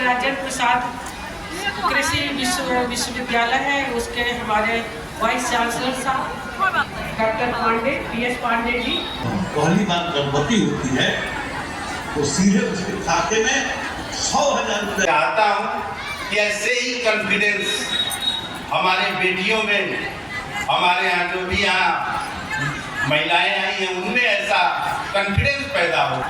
राजेंद्र प्रसाद कृषि विश्वविद्यालय है, उसके हमारे वाइस चांसलर साहब डॉक्टर पांडे PS पांडे जी। पहली बार गर्भवती होती है तो सीधे उसके खाते में 100,000 रुपये। चाहता हूँ कि ऐसे ही कॉन्फिडेंस हमारे बेटियों में, हमारे यहाँ जो भी यहाँ महिलाएं आई हैं उनमें ऐसा कॉन्फिडेंस पैदा हो।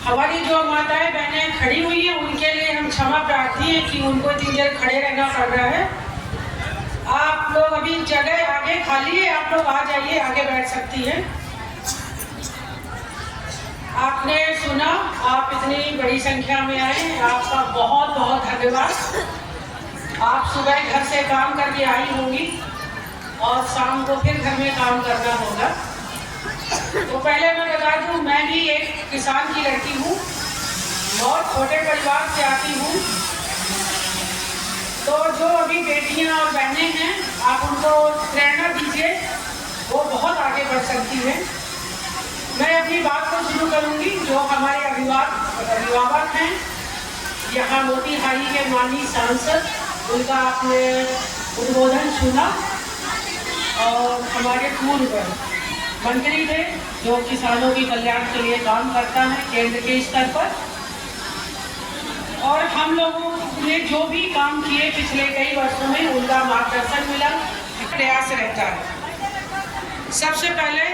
हमारी जो माताएं बहनें खड़ी हुई हैं उनके लिए हम क्षमा प्रार्थी हैं कि उनको इतनी देर खड़े रहना पड़ रहा है। आप लोग अभी जगह आगे खाली है, आप लोग आ जाइए, आगे बैठ सकती हैं। आपने सुना, आप इतनी बड़ी संख्या में आए, आपका बहुत बहुत धन्यवाद। आप सुबह घर से काम करके आई होंगी और शाम को फिर घर में काम करना होगा। तो पहले मैं बता दूं, मैं भी एक किसान की लड़की हूँ, बहुत छोटे परिवार से आती हूँ। तो जो अभी बेटियाँ और बहनें हैं, आप उनको प्रेरणा दीजिए, वो बहुत आगे बढ़ सकती है। मैं अपनी बात को शुरू करूँगी। जो हमारे अभिभावक हैं, यहाँ मोतीहारी के माननीय सांसद, उनका आपने उद्बोधन सुना, और हमारे पूर्व मंत्री थे जो किसानों के कल्याण के लिए काम करता है केंद्र के स्तर पर, और हम लोगों ने जो भी काम किए पिछले कई वर्षों में उनका मार्गदर्शन मिला, प्रयास रहता है। सबसे पहले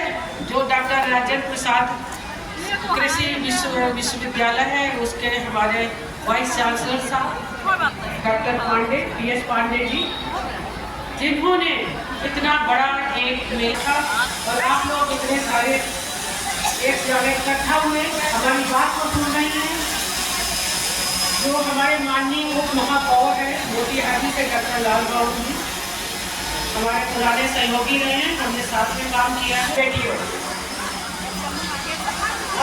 जो डॉक्टर राजेंद्र प्रसाद कृषि विश्वविद्यालय है, उसके हमारे वाइस चांसलर साहब डॉक्टर पांडे PS पांडे जी, जिन्होंने इतना बड़ा एक मेल था और आप लोग इतने सारे एक जगह इकट्ठा हुए हमारी बात को सुन रही हैं। जो हमारे माननीय उप महापौर है मोतीहारी से डॉक्टर लाल बाबू जी, हमारे पुराने सहयोगी रहे हैं, हमने साथ में काम किया है। बेटियों,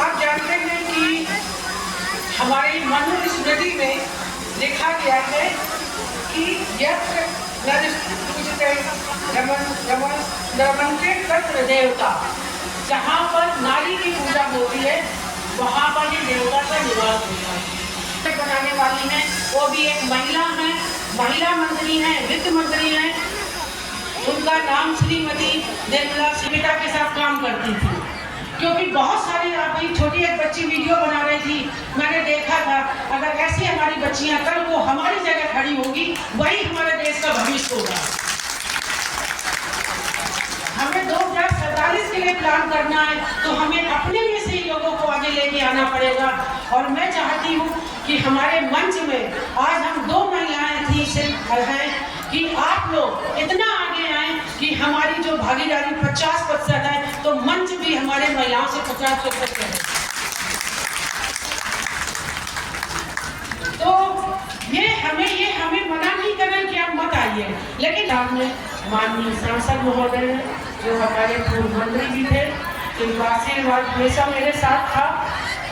आप जानते हैं कि हमारी मनुस्मृति में लिखा गया है कि तत्र देवता, जहाँ पर नारी की पूजा होती है वहाँ पर ही देवता का निवास होता है। बनाने वाली हैं, वो भी एक महिला है, महिला मंत्री हैं, वित्त मंत्री हैं। उनका नाम श्रीमती निर्मला सीता के साथ काम करती थी, क्योंकि बहुत सारी अभी छोटी एक बच्ची वीडियो बना रही थी, मैंने देखा था। अगर ऐसी हमारी बच्चियां कल को हमारी जगह खड़ी होगी, वही हमारे देश का भविष्य होगा। हमें 2047 के लिए प्लान करना है, तो हमें अपने में से ही लोगों को आगे लेके आना पड़ेगा। और मैं चाहती हूँ कि हमारे मंच में आज हम 2 महिलाएं थी हैं कि आप लोग इतना आगे आए कि हमारी जो भागीदारी 50% है, तो मंच भी हमारे महिलाओं से 50% है। तो ये हमें मना नहीं करना कि आप मत आइए, लेकिन आपने माननीय सांसद महोदय जो हमारे पूर्व मंत्री जी थे, उनका आशीर्वाद हमेशा मेरे साथ था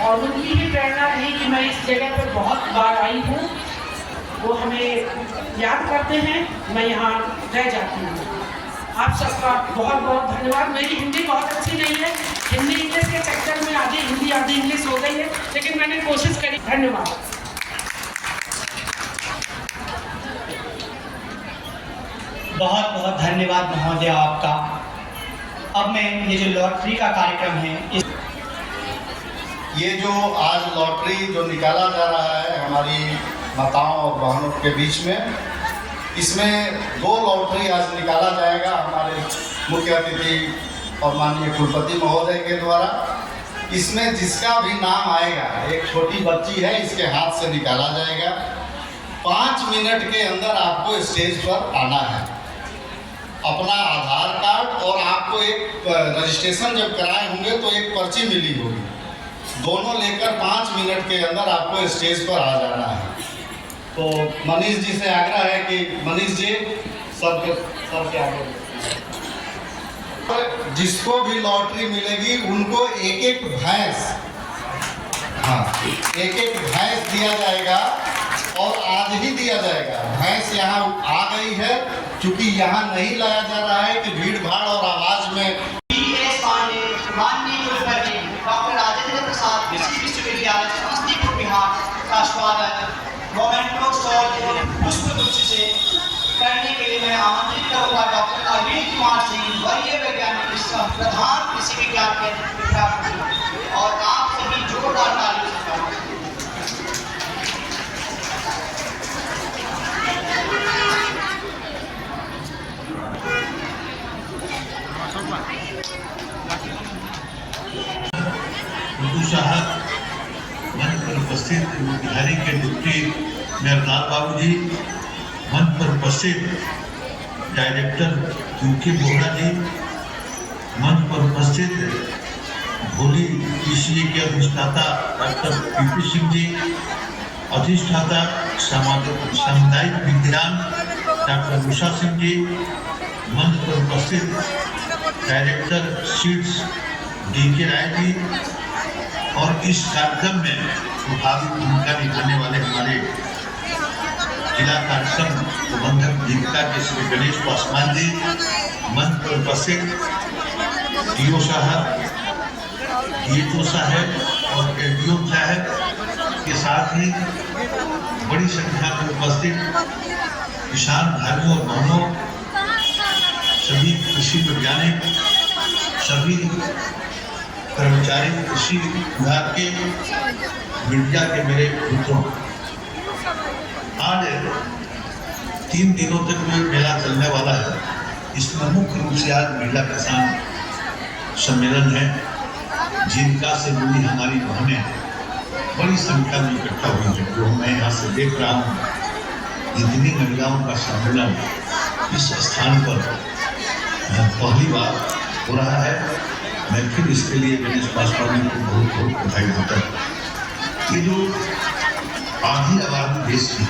और उनकी ही प्रेरणा रही कि मैं इस जगह पर बहुत बार आई हूँ। वो हमें याद करते हैं, मैं यहाँ रह जाती हूँ। आप सबका बहुत बहुत धन्यवाद। मेरी हिंदी बहुत अच्छी नहीं है, हिंदी इंग्लिश के चक्कर में आधी हिंदी आधी इंग्लिश हो गई है, लेकिन मैंने कोशिश करी। धन्यवाद। बहुत बहुत धन्यवाद महोदय आपका। अब मैं ये जो लॉटरी का कार्यक्रम है, ये जो आज लॉटरी जो निकाला जा रहा है हमारी माताओं और बहनों के बीच में, इसमें 2 लॉटरी आज निकाला जाएगा हमारे मुख्य अतिथि और माननीय कुलपति महोदय के द्वारा। इसमें जिसका भी नाम आएगा, एक छोटी बच्ची है, इसके हाथ से निकाला जाएगा। 5 मिनट के अंदर आपको स्टेज पर आना है, अपना आधार कार्ड और आपको एक रजिस्ट्रेशन जब कराए होंगे तो एक पर्ची मिली होगी, दोनों लेकर 5 मिनट के अंदर आपको स्टेज पर आ जाना है। तो मनीष जी से आग्रह है कि मनीष जी सबके आगे, जिसको भी लॉटरी मिलेगी उनको एक भैंस, एक भैंस दिया जाएगा और आज ही दिया जाएगा। भैंस यहाँ आ गई है, क्योंकि यहाँ नहीं लाया जा रहा है कि भीड़ भाड़ और आवाज में। PS पांडे माननीय कुलपति डॉक्टर राजेंद्र प्रसाद कृषि विश्वविद्यालय समस्तीपुर बिहार का स्वागत गवर्नमेंट रूप से करने के लिए मैं आमंत्रित करूंगा डॉक्टर अरविंद कुमार सिंह, वरीय वैज्ञानिक प्रधान कृषि विज्ञान केंद्र पिपरापुर, और आप सभी जोरदार तालियों से स्वागत करें। उर्दू साहब, मंच पर उपस्थित बिहारी के डिप्टी मेयर लाल बाबू जी, मंच पर उपस्थित डायरेक्टर यूके बोहरा जी, मंच पर उपस्थित भोली PCA के अधिष्ठाता डॉक्टर PP सिंह जी, अधिष्ठाता सामुदायिक विज्ञान डॉक्टर उषा सिंह जी, मंच पर उपस्थित director seeds DK Rai ji, और इस कार्यक्रम में प्रभावी भूमिका निभाने वाले हमारे जिला कार्यक्रम प्रबंधक जीविका के श्री गणेश पासवान जी, मंच पर उपस्थित DO साहब, DHO साहब और LDO साहब के साथ ही बड़ी संख्या में उपस्थित किसान भाइयों और बहनों, सभी कृषि वैज्ञानिक, सभी कर्मचारी, कृषि विभाग के, मीडिया के मेरे मित्रों, आज 3 दिनों तक में मेला चलने वाला है। इसमें मुख्य रूप से आज महिला किसान सम्मेलन है। जीविका से जुड़ी हमारी बहनें बड़ी संख्या में इकट्ठा हुई है, जो मैं यहाँ से देख रहा हूँ। इतनी महिलाओं का सम्मेलन इस स्थान पर पहली बार हो रहा है। मैं फिर इसके लिए गणेश पासवान जी को बहुत बहुत बधाई देता हूँ। ये जो आधी आबादी देश की,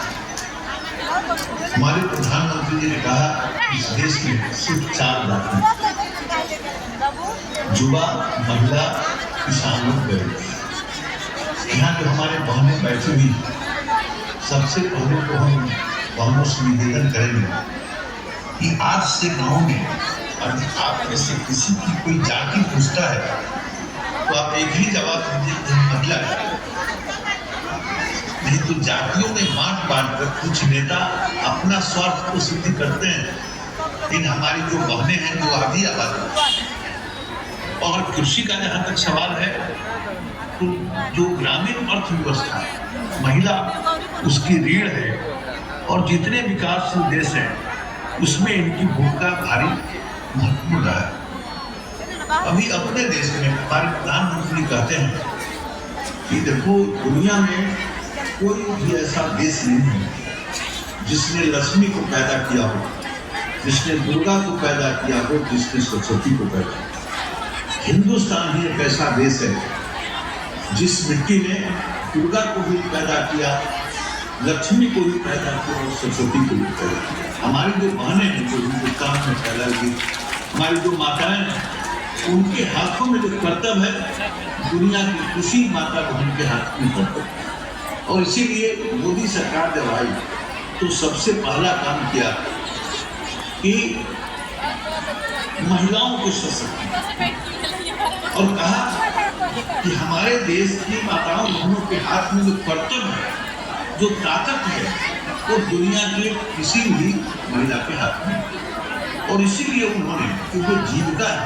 हमारे प्रधानमंत्री जी ने कहा इस देश में सिर्फ 4 जाति, युवा, महिला, किसान और गरीब। यहाँ जो हमारे बहनें बैठी हुई, सबसे पहले तो हम बहनों से निवेदन करेंगे कि आज से गाँव में अगर आप में से किसी की कोई जाति पूछता है तो आप एक ही जवाब दीजिए, महिला है। नहीं तो जातियों में बांट कर कुछ नेता अपना स्वार्थ को सिद्ध करते हैं। लेकिन हमारी जो बहनें हैं, जो आधी आबादी, और कृषि का जहाँ तक सवाल है, तो जो ग्रामीण अर्थव्यवस्था महिला उसकी रीढ़ है, और जितने विकासशील देश हैं उसमें इनकी भूमिका भारी महत्वपूर्ण रहा है। अभी अपने देश में हमारे प्रधानमंत्री कहते हैं कि देखो, दुनिया में कोई भी ऐसा देश नहीं है जिसने लक्ष्मी को पैदा किया हो, जिसने दुर्गा को पैदा किया हो, जिसने सरस्वती को पैदा किया। हिंदुस्तान ही एक ऐसा देश है जिस मिट्टी ने दुर्गा को भी पैदा किया, लक्ष्मी को भी पैदा किया और सरस्वती को भी पैदा किया। हमारी जो बहनें हैं जो हिंदुस्तान में पैदा की, हमारी जो माताएं हैं, उनके हाथों में जो कर्तव्य है, दुनिया की किसी माता बहन के हाथ में कर्तव्य। और इसीलिए मोदी सरकार जब आई तो सबसे पहला काम किया कि महिलाओं को सशक्तिकरण, और कहा कि हमारे देश की माताओं बहनों के हाथ में जो कर्तव्य है, जो ताकत है, वो दुनिया के किसी भी महिला के हाथ में। और इसीलिए उन्होंने जो जीविका है,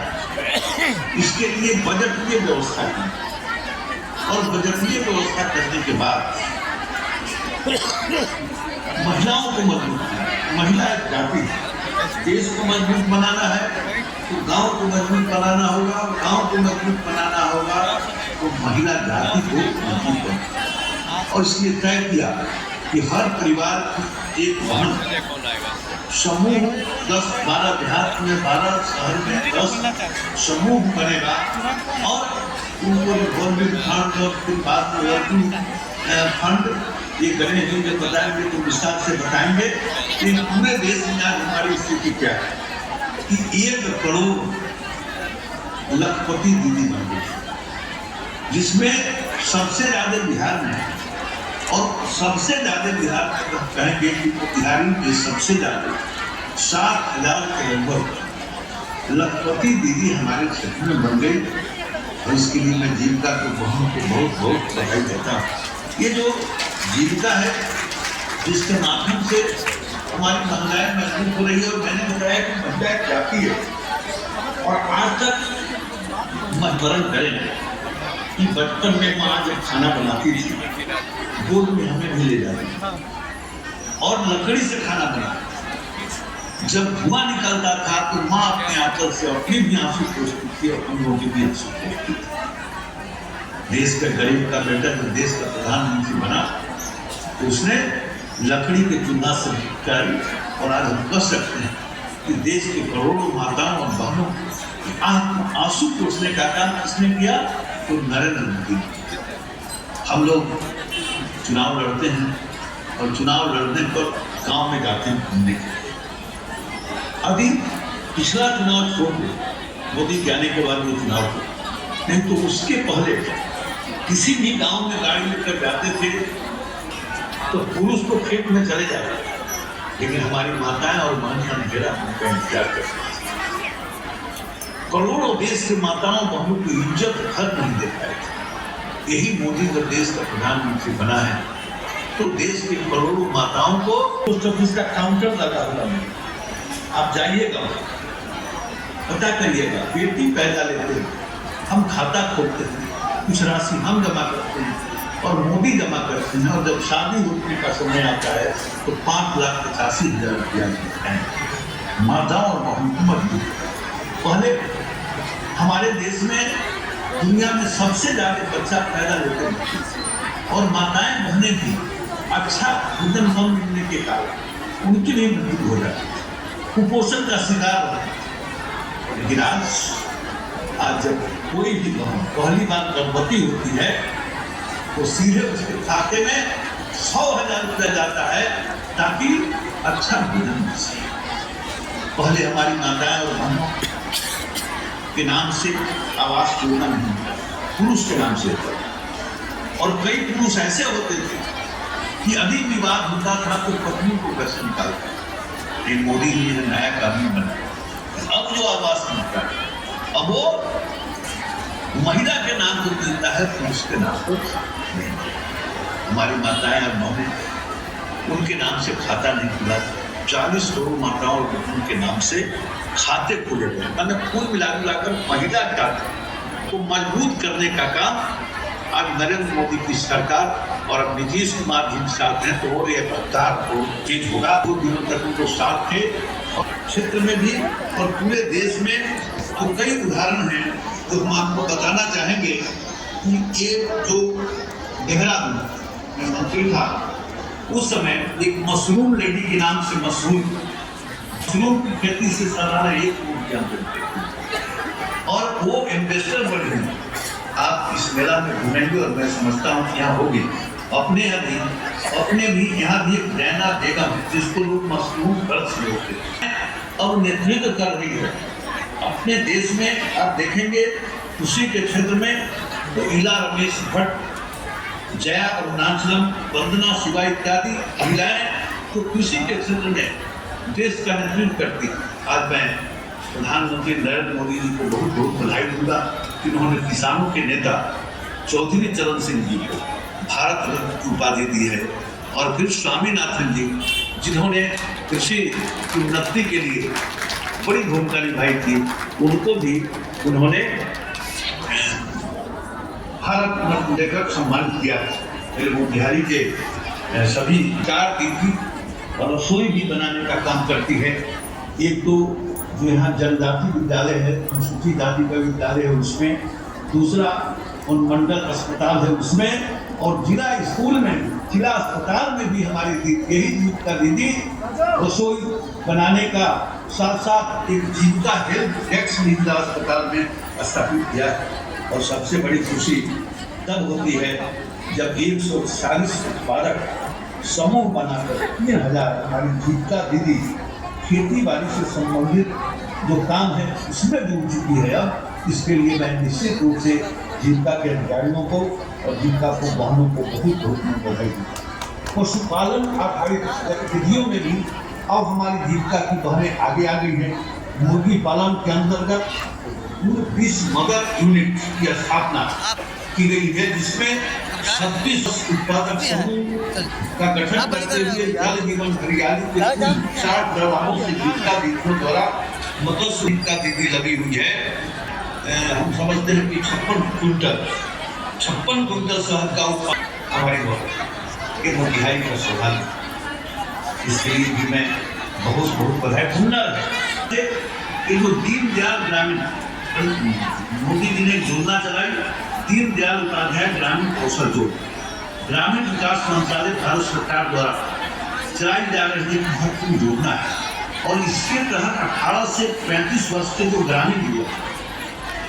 इसके लिए बजटीय व्यवस्था की, और बजटीय व्यवस्था करने के बाद महिलाओं को मजबूत किया। महिला एक जाति, देश को मजबूत बनाना है तो गांव को मजबूत बनाना होगा, गांव को मजबूत बनाना होगा तो महिला जाति को मजबूत बनाना। और इसलिए तय किया कि हर परिवार की एक बहन, समूह 10-12 देहात में 12, शहर में 10 समूह बनेगा, और उनको गवर्नमेंट फंड और फिर बाद में वर्किंग फंड, ये गणेश जी जो बताएंगे तो विस्तार से बताएंगे कि पूरे देश में आज हमारी स्थिति क्या है कि 1 करोड़ लखपति दीदी बन गई, जिसमें सबसे ज्यादा बिहार में है। और सबसे ज्यादा बिहार में कहेंगे कि बिहारी के सबसे ज्यादा 7,000 के लगभग लखपति दीदी हमारे क्षेत्र में बन गई। और इसके लिए मैं जीविका को बहनों को बहुत बहुत बधाई देता हूँ। ये जो जीविका है, जिसके माध्यम से हमारी महिलाएं मजबूत हो रही है। और मैंने बताया कि महिलाएं जाती है और आज तक मजबूरन करें कि बचपन में माँ जब खाना बनाती थी गोद में हमें भी ले जाती और लकड़ी से खाना बनाती। जब धुआं निकलता था तो माँ अपने आंचल से अपनी भी आंसू पोंछती थी और हम लोगों के भी आंसू पोंछती थी। देश का गरीब का बेटा जब देश का प्रधानमंत्री बना तो उसने लकड़ी के चूल्हा से करी। और आज हम कह सकते हैं कि देश के करोड़ों माताओं और बहनों के आंसू पोंछने का काम किसने किया? तो नरेंद्र मोदी। हम लोग चुनाव लड़ते हैं और चुनाव लड़ने पर गांव में जाते हैं घूमने के लिए। अभी पिछला चुनाव छोड़ दे, मोदी के आने के बाद वो चुनाव हुआ, नहीं तो उसके पहले किसी भी गांव में गाड़ी लेकर जाते थे तो पुरुष तो खेत में चले जाते थे, लेकिन हमारी माताएं और बहनें अंधेरा उनका इंतजार करती थी। करोड़ों देश की माताओं बहनों की इज्जत घर नहीं दे पाए थे। यही मोदी जब देश का प्रधानमंत्री बना है तो देश के करोड़ों माताओं को पोस्ट ऑफिस का काउंटर लगा हुआ है। आप जाइएगा, पता करिएगा, बेटी पैदा लेते हैं, हम खाता खोलते हैं, कुछ राशि हम जमा करते हैं और मोदी जमा करते हैं। और जब शादी होने का समय आता है तो 5,85,000 रुपया मिलता है। माताओं और बहनों को मजबूत। पहले हमारे देश में दुनिया में सबसे ज्यादा बच्चा पैदा लेते हैं और माताएं बहनें भी अच्छा भोजन न मिलने के कारण उनकी भी मृत्यु हो जाती है, कुपोषण का शिकार होता है। लेकिन आज जब कोई भी बहन पहली बार गर्भवती होती है तो सीधे उसके खाते में 100,000 रुपया जाता है ताकि अच्छा भोजन मिल सके। पहले हमारी माताएं और बहनों के नाम से आवास योजना नहीं था, पुरुष के नाम से होता। और कई पुरुष ऐसे होते थे कि यदि विवाद होता था तो पत्नी को घर से निकालता। लेकिन मोदी जी ने नया कानून बनाया। अब जो आवास मिलता है अब वो महिला के नाम पर मिलता है, पुरुष के नाम पर नहीं। हमारी माताएं और बहनें उनके नाम से खाता नहीं खुला। 40 करोड़ माताओं और बहनों के नाम से खाते खोले गए। मैंने कुल मिलाकर महिला खाते को मजबूत करने का काम आज नरेंद्र मोदी की सरकार और अब नीतीश कुमार जी साथ हैं तो और ये रफ्तार को चेंज होगा। 2 दिनों तक उनको साथ थे और क्षेत्र में भी और पूरे देश में तो कई उदाहरण हैं तो हम आपको बताना चाहेंगे कि ये जो देहरादून में मंत्री था उस समय एक मशरूम लेडी के नाम से मशरूम की खेती से सालाना 1 करोड़ के अंदर और वो इन्वेस्टर बने हैं। आप इस मेला में घूमेंगे और मैं समझता हूँ कि यहाँ होगी अपने भी यहाँ भी एक रैना बेगम जिसको लोग मशरूम गर्ल्स बोलते हैं अब नेतृत्व कर रही है अपने देश में। आप देखेंगे कृषि के क्षेत्र में तो इला रमेश भट्ट, जया अरुणाचलम, वंदना शिवा इत्यादि महिलाएं तो कृषि के क्षेत्र में देश का नेतृत्व करती। आज मैं प्रधानमंत्री नरेंद्र मोदी जी को बहुत बहुत बधाई दूंगा कि उन्होंने किसानों के नेता चौधरी चरण सिंह जी को भारत रत्न की उपाधि दी है और फिर स्वामीनाथन जी जिन्होंने कृषि की उन्नति के लिए बड़ी भूमिका निभाई थी उनको भी उन्होंने भारत रत्न देकर सम्मानित किया। फिर वो बिहारी के सभी 4 दीदी और रसोई भी बनाने का काम करती है। एक तो जो यहाँ जनजाति विद्यालय है, अनुसूचित जाति का विद्यालय है उसमें, दूसरा मंडल अस्पताल है उसमें, और जिला स्कूल में, जिला अस्पताल में भी हमारी यही जीविका दीदी रसोई बनाने का साथ साथ एक जीविका हेल्थ डेस्क भी जिला अस्पताल में स्थापित किया है। और सबसे बड़ी खुशी तब होती है जब 140 उत्पादक समूह बनाकर 3,000 हमारी जीविका दीदी खेती बाड़ी से संबंधित जो काम है उसमें जुड़ चुकी है। अब इसके लिए मैं निश्चित रूप से जीविका के अधिकारियों को और जीविका को बहनों को बहुत बहुत बधाई दूँ। पशुपालन आधारित गतिविधियों में भी अब हमारी जीविका की बहनें आगे आ गई हैं। मुर्गी पालन के अंतर्गत 20 मदर यूनिट की स्थापना की गई है जिसमें 36 उत्पादक समूह का गठन करते हुए जल जीवन हरियाली के 60 दवाओं से जीविका दीदियों द्वारा मत्स्य जीविका दीदी लगी हुई है। हम समझते हैं कि 56 कुंटल शहद का उत्पादन हमारे ये मोतिहारी का सौभाग्य, इसके लिए भी मैं बहुत बहुत बधाई। हुनर है ये जो दीनदयाल ग्रामीण मोदी जी ने योजना चलाई, दीनदयाल उपाध्याय ग्रामीण कौशल जोड़, ग्रामीण विकास मंत्रालय भारत सरकार द्वारा चलाई जा रही एक महत्वपूर्ण योजना है। और इसके तहत 18 से 35 वर्ष के जो ग्रामीण युवा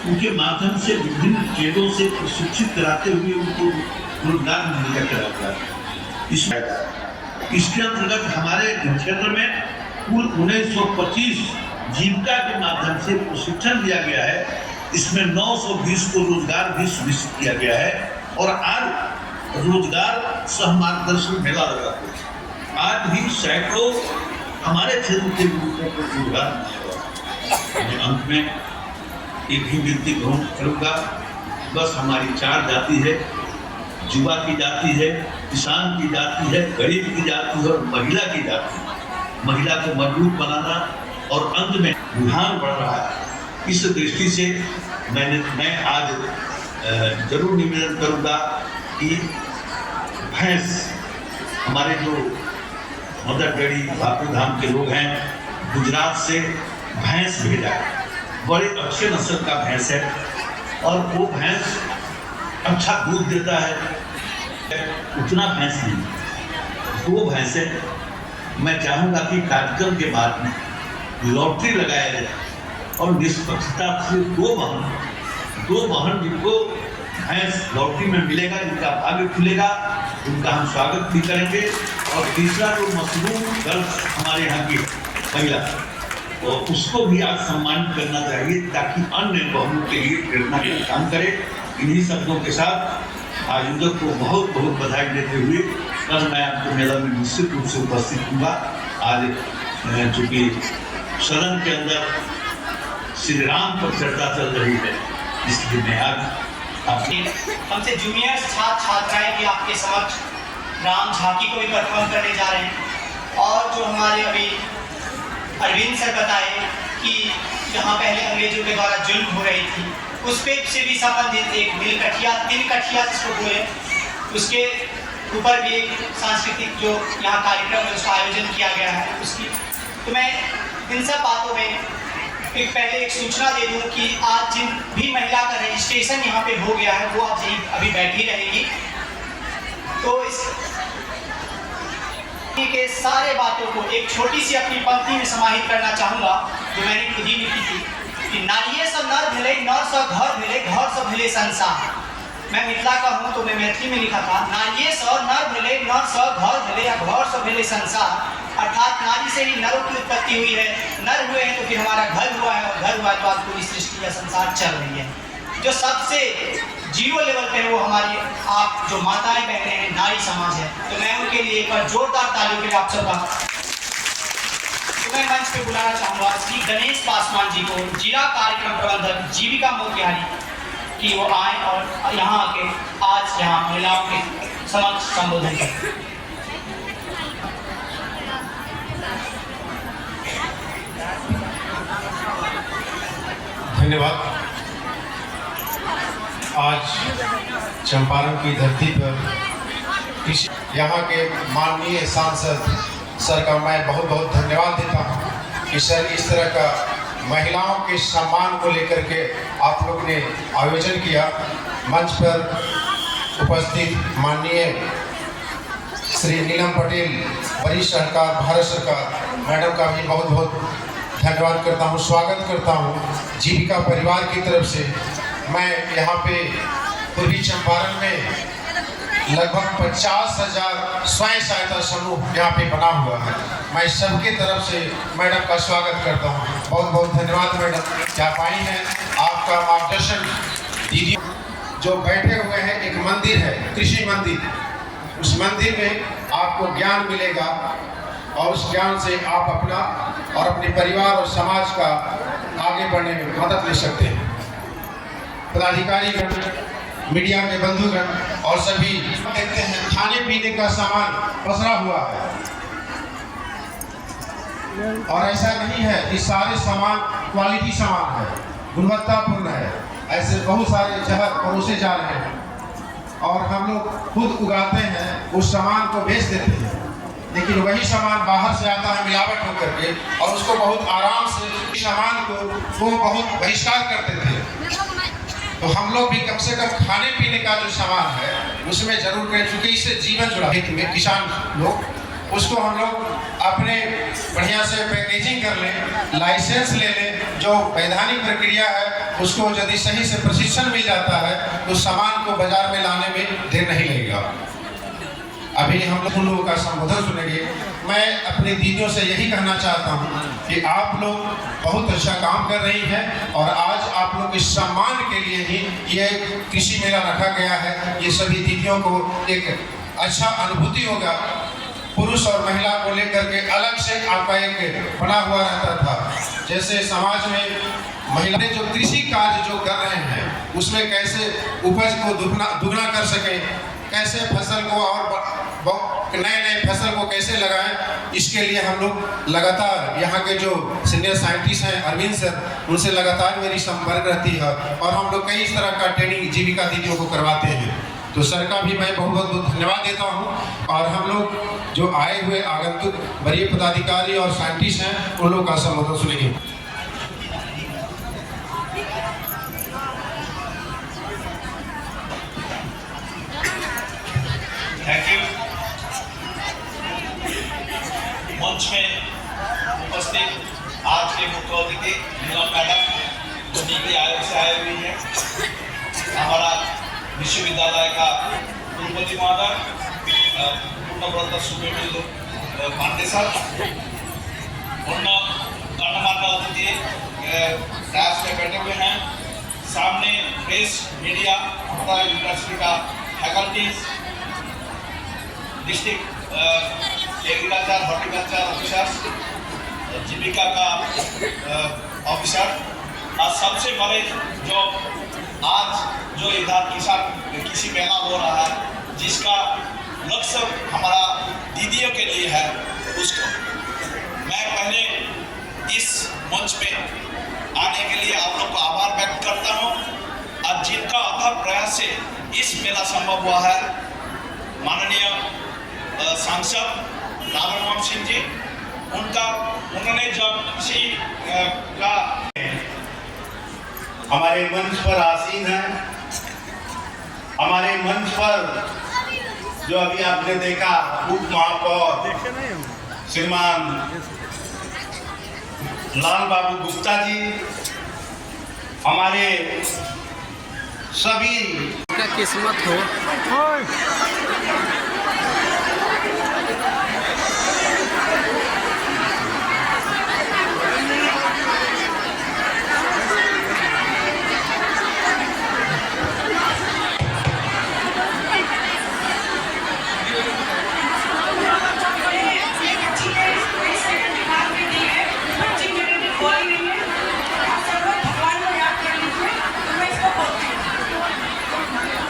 उनके माध्यम से विभिन्न ट्रेडों से प्रशिक्षित कराते हुए उनको रोजगार मुहैया कराता है। इसके अंतर्गत हमारे क्षेत्र में कुल 1925 जीविका के माध्यम से प्रशिक्षण दिया गया है। इसमें 920 को रोजगार भी सुनिश्चित किया गया है। और आज रोजगार सह मार्गदर्शन मेला लगा है। आज भी सैकड़ों हमारे क्षेत्र के लोगों को रोजगार मिलेगा। मैं अंत में एक ही विनती करूँगा, बस हमारी 4 जाति है, युवा की जाति है, किसान की जाति है, गरीब की जाति है और महिला की जाति है। महिला को मजबूत बनाना और अंत में रुझान बढ़ रहा है। इस दृष्टि से मैं आज जरूर निवेदन करूंगा कि भैंस, हमारे जो मदर डेयरी बापू धाम के लोग हैं, गुजरात से भैंस भेजा है। बड़े अच्छे नस्ल का भैंस है और वो भैंस अच्छा दूध देता है। उतना भैंस नहीं, 2 भैंसे। मैं चाहूँगा कि कार्यक्रम के बाद में लॉटरी लगाया जाए और निष्पक्षता से 2 वाहन जिनको भैंस लॉटरी में मिलेगा, जिनका भाग्य खुलेगा, उनका हम स्वागत भी करेंगे। और तीसरा जो मशरूम गर्ल्स हमारे यहाँ की महिला, तो उसको भी आज सम्मानित करना चाहिए ताकि अन्य बहनों के लिए प्रेरणा का काम करे। इन्हीं शब्दों के साथ आयोजक को बहुत बहुत बधाई देते हुए कल मैं आपके मेला में निश्चित रूप से उपस्थित हूँगा। आज चूँकि सदन के अंदर श्री राम पर चर्चा चल रही है, इसलिए मैं आज हमसे जूनियर छात्र छात्राएं भी आपके समक्ष राम झांकी को भी परफॉर्म करने जा रहे हैं। और जो हमारे अभी अरविंद सर बताए कि जहाँ पहले अंग्रेजों के द्वारा जुल्म हो रही थी, उस पे से भी संबंधित एक तिल कठिया जिसको बोले, उसके ऊपर भी एक सांस्कृतिक जो यहाँ कार्यक्रम है उसका आयोजन किया गया है उसकी। तो मैं इन सब बातों में पहले एक सूचना दे दूँ कि आज जिन भी महिला का रजिस्ट्रेशन यहाँ पे हो गया है वो आज यहीं अभी बैठी रहेगी। तो इस के सारे बातों को एक छोटी सी अपनी पंक्ति में समाहित करना चाहूँगा, जो मैंने खुद ही लिखी थी कि नारिये सब नर भेले, नर सब घर भेले, घर सब भेले संसार। मैं मिथिला का हूँ तो मैं मैथिली में लिखा था, नारिये सब नर भेले, नर सब घर भेले या घर सब भेले संसार। अर्थात नारी से ही नरों की उत्पत्ति हुई है, नर हुए हैं तो फिर हमारा घर हुआ है, और घर हुआ तो आज पूरी सृष्टि या संसार चल रही है। जो सबसे जीरो लेवल पे है वो हमारी आप जो माताएं बहनें हैं, नारी समाज है। तो मैं उनके लिए एक बार जोरदार तालियों के आप सबका तो मैं मंच पे बुलाना चाहूँगा श्री गणेश पासवान जी को, जिला कार्यक्रम प्रबंधक जीविका मोतिहारी, कि वो आए और यहाँ आके आज यहाँ महिलाओं के समक्ष संबोधन करें। धन्यवाद। आज चंपारण की धरती पर यहाँ के माननीय सांसद सर का मैं बहुत बहुत धन्यवाद देता हूँ कि सर इस तरह का महिलाओं के सम्मान को लेकर के आप लोग ने आयोजन किया। मंच पर उपस्थित माननीय श्री नीलम पटेल, वरिष्ठ सरकार, भारत सरकार, मैडम का भी बहुत बहुत धन्यवाद करता हूँ, स्वागत करता हूँ जीविका परिवार की तरफ से। मैं यहाँ पे पूर्वी चंपारण में लगभग 50,000 स्वयं सहायता समूह यहाँ पे बना हुआ है। मैं सबके तरफ से मैडम का स्वागत करता हूँ। बहुत बहुत धन्यवाद मैडम कि आप आई हैं। आपका मार्गदर्शन दीदी जो बैठे हुए हैं, एक मंदिर है कृषि मंदिर, उस मंदिर में आपको ज्ञान मिलेगा और उस ज्ञान से आप अपना और अपने परिवार और समाज का आगे बढ़ने में मदद ले सकते हैं। पदाधिकारी मीडिया के बंधुगण और सभी देखते हैं खाने पीने का सामान पसरा हुआ है, और ऐसा नहीं है कि सारे सामान क्वालिटी सामान है, गुणवत्तापूर्ण है। ऐसे बहुत सारे जहर परोसे जा रहे हैं और हम लोग खुद उगाते हैं, उस सामान को बेच देते हैं, लेकिन वही सामान बाहर से आता है मिलावट होकर के, और उसको बहुत आराम से सामान को वो बहुत बहिष्कार करते थे। तो हम लोग भी कम से कम खाने पीने का जो सामान है उसमें जरूर करें, चूंकि इससे जीवन जुड़ा है। किसान लोग उसको हम लोग अपने बढ़िया से पैकेजिंग कर लें, लाइसेंस ले लें, जो वैधानिक प्रक्रिया है उसको यदि सही से प्रशिक्षण मिल जाता है तो सामान को बाजार में लाने में देर नहीं लगेगा। अभी हम लोग उन लोगों का संबोधन सुनेंगे। मैं अपनी दीदियों से यही कहना चाहता हूँ कि आप लोग बहुत अच्छा काम कर रही हैं, और आज आप लोग इस सम्मान के लिए ही ये कृषि मेला रखा गया है। ये सभी दीदियों को एक अच्छा अनुभूति होगा। पुरुष और महिला को लेकर के अलग से आपका एक बना हुआ रहता था, जैसे समाज में महिलाएं जो कृषि कार्य जो कर रहे हैं उसमें कैसे उपज को दुगना कर सकें, कैसे फसल को और नए फसल को कैसे लगाएं, इसके लिए हम लोग लगातार यहाँ के जो सीनियर साइंटिस्ट हैं अरविंद सर, उनसे लगातार मेरी संपर्क रहती है, और हम लोग कई इस तरह का ट्रेनिंग जीविका दीदियों को करवाते हैं। तो सर का भी मैं बहुत बहुत धन्यवाद देता हूँ, और हम लोग जो आए हुए आगंतुक वरीय पदाधिकारी और साइंटिस्ट हैं उन लोगों का संबोधन सुनेंगे। Thank you. मंच में उपस्थित आज के मुख्य अतिथि नीलम मैडम जो नीति आयोग से आए हुई है, हमारा विश्वविद्यालय का कुलपति महोदय पूर्णव्रत सुब्रमण्यम पांडे सर, अन्य गणमान्य अतिथि डायस में बैठे हुए हैं, सामने प्रेस मीडिया, हमारा यूनिवर्सिटी का faculties, district agriculture horticulture officers, Jeevika का ऑफिसर, और सबसे बड़े जो आज जो इधर कृषि मेला हो रहा है जिसका लक्ष्य हमारा दीदियों के लिए है, उसको मैं पहले इस मंच पे आने के लिए आप लोग को आभार व्यक्त करता हूँ, और जिनका अथक प्रयास से इस मेला संभव हुआ है, माननीय सांसद राधा मोहन सिंह जी, उन्होंने जब कृषि का हमारे मंच पर आसीन है, हमारे मंच पर जो अभी आपने देखा उप महापौर श्रीमान लाल बाबू गुप्ता जी, हमारे सभी किस्मत हो।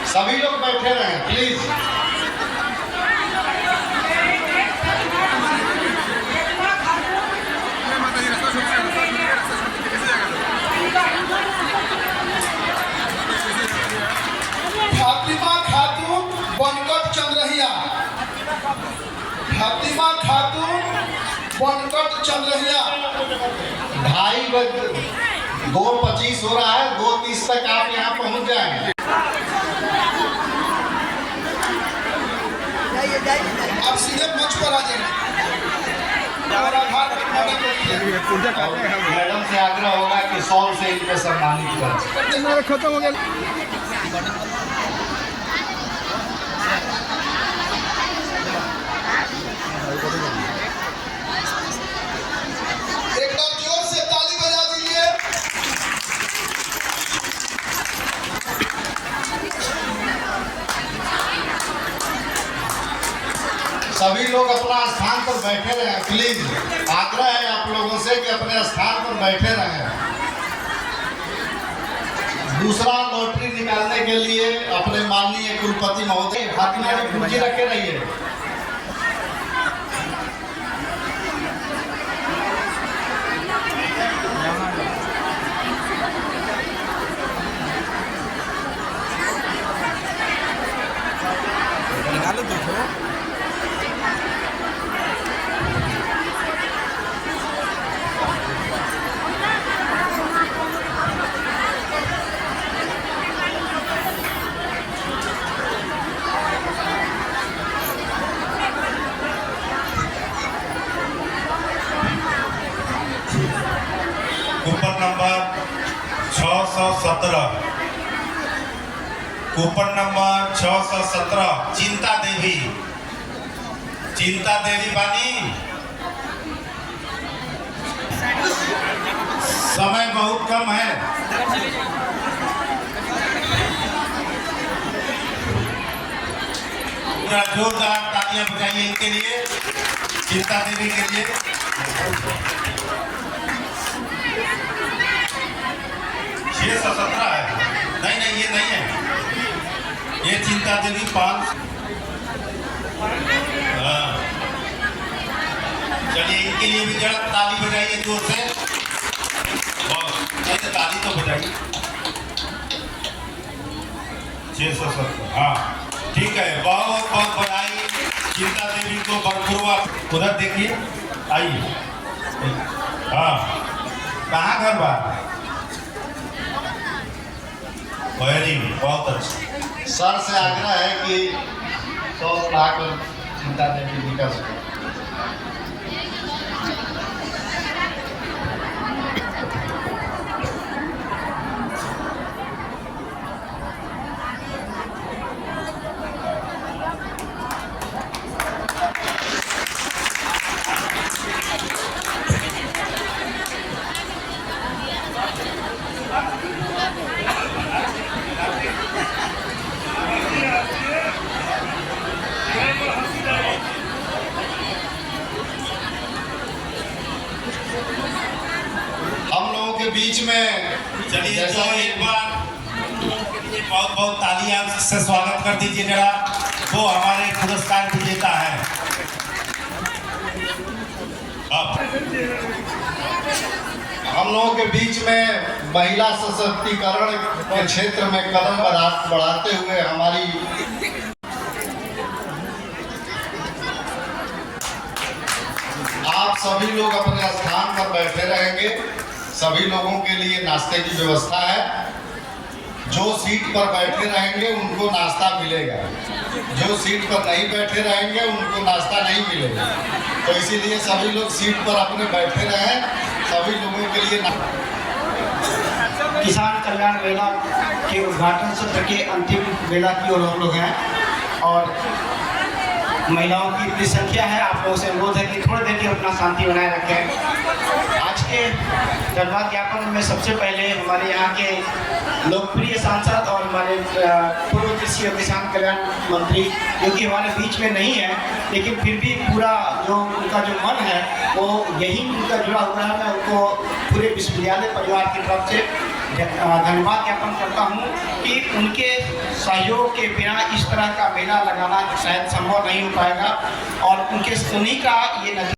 सभी लोग बैठे रहें प्लीज। फातिमा खातून बनकट चंद्रहिया, फातिमा खातून बनकट चंद्रहिया। 2:25 हो रहा है, 2:30 तक आप यहाँ पहुँच जाएंगे। आप सीधे मंच पर आ जाएंगे और आधार मैडम से आग्रह होगा कि सॉल से इनको सम्मानित करें। खत्म हो गया। एक बार जोर से ताली बजा दीजिए। सभी लोग अपना स्थान पर बैठे रहें प्लीज। आग्रह है आप लोगों से कि अपने स्थान पर बैठे रहें। दूसरा लॉटरी निकालने के लिए अपने माननीय कुलपति महोदय हाथ में पूंजी रखे रहिए। कूपन नंबर 617, कूपन नंबर 617 चिंता देवी बानी। समय बहुत कम है। पूरा जोरदार तालियां बजाइए इनके लिए, चिंता देवी के लिए। 617 है। नहीं ये नहीं है, ये चिंता देवी 5। चलिए इनके लिए भी जरा ताली बजाइए जोर से। नहीं तो ताली तो बजाइए। 617, हाँ ठीक है। बहुत बहुत बधाई चिंता देवी को बरकरार। उधर देखिए, आइए। हाँ कहाँ घर बार? बहुत अच्छा। सर से आग्रह है कि 100 लाख चिंता देवी निकल सके। हम लोगों के बीच में चलिए तो एक बार बहुत बहुत तालियां से स्वागत कर दीजिए जरा। वो हमारे पुरस्कार विजेता है। हम लोगों के बीच में महिला सशक्तिकरण के क्षेत्र में कदम बढ़ाते हुए हमारी आप सभी लोग अपने स्थान पर बैठे रहेंगे। सभी लोगों के लिए नाश्ते की व्यवस्था है। जो सीट पर बैठे रहेंगे उनको नाश्ता मिलेगा, जो सीट पर नहीं बैठे रहेंगे उनको नाश्ता नहीं मिलेगा। तो इसीलिए सभी लोग सीट पर अपने बैठे रहें। सभी लोगों के लिए किसान कल्याण मेला के उद्घाटन सत्र के अंतिम मेला की ओर हम लोग हैं और महिलाओं की इतनी संख्या है। आप लोगों से अनुरोध है कि थोड़ी देर की अपना शांति बनाए रखें। आज के धन्यवाद ज्ञापन में सबसे पहले हमारे यहाँ के लोकप्रिय सांसद और हमारे पूर्व कृषि और किसान कल्याण मंत्री, जो कि हमारे बीच में नहीं है लेकिन फिर भी पूरा जो उनका जो मन है वो यही उनका जुड़ा हुआ है। मैं उनको पूरे विश्वविद्यालय परिवार की तरफ से धन्यवाद ज्ञापन करता हूँ कि उनके सहयोग के बिना इस तरह का मेला लगाना शायद संभव नहीं हो पाएगा और उन्हीं का ये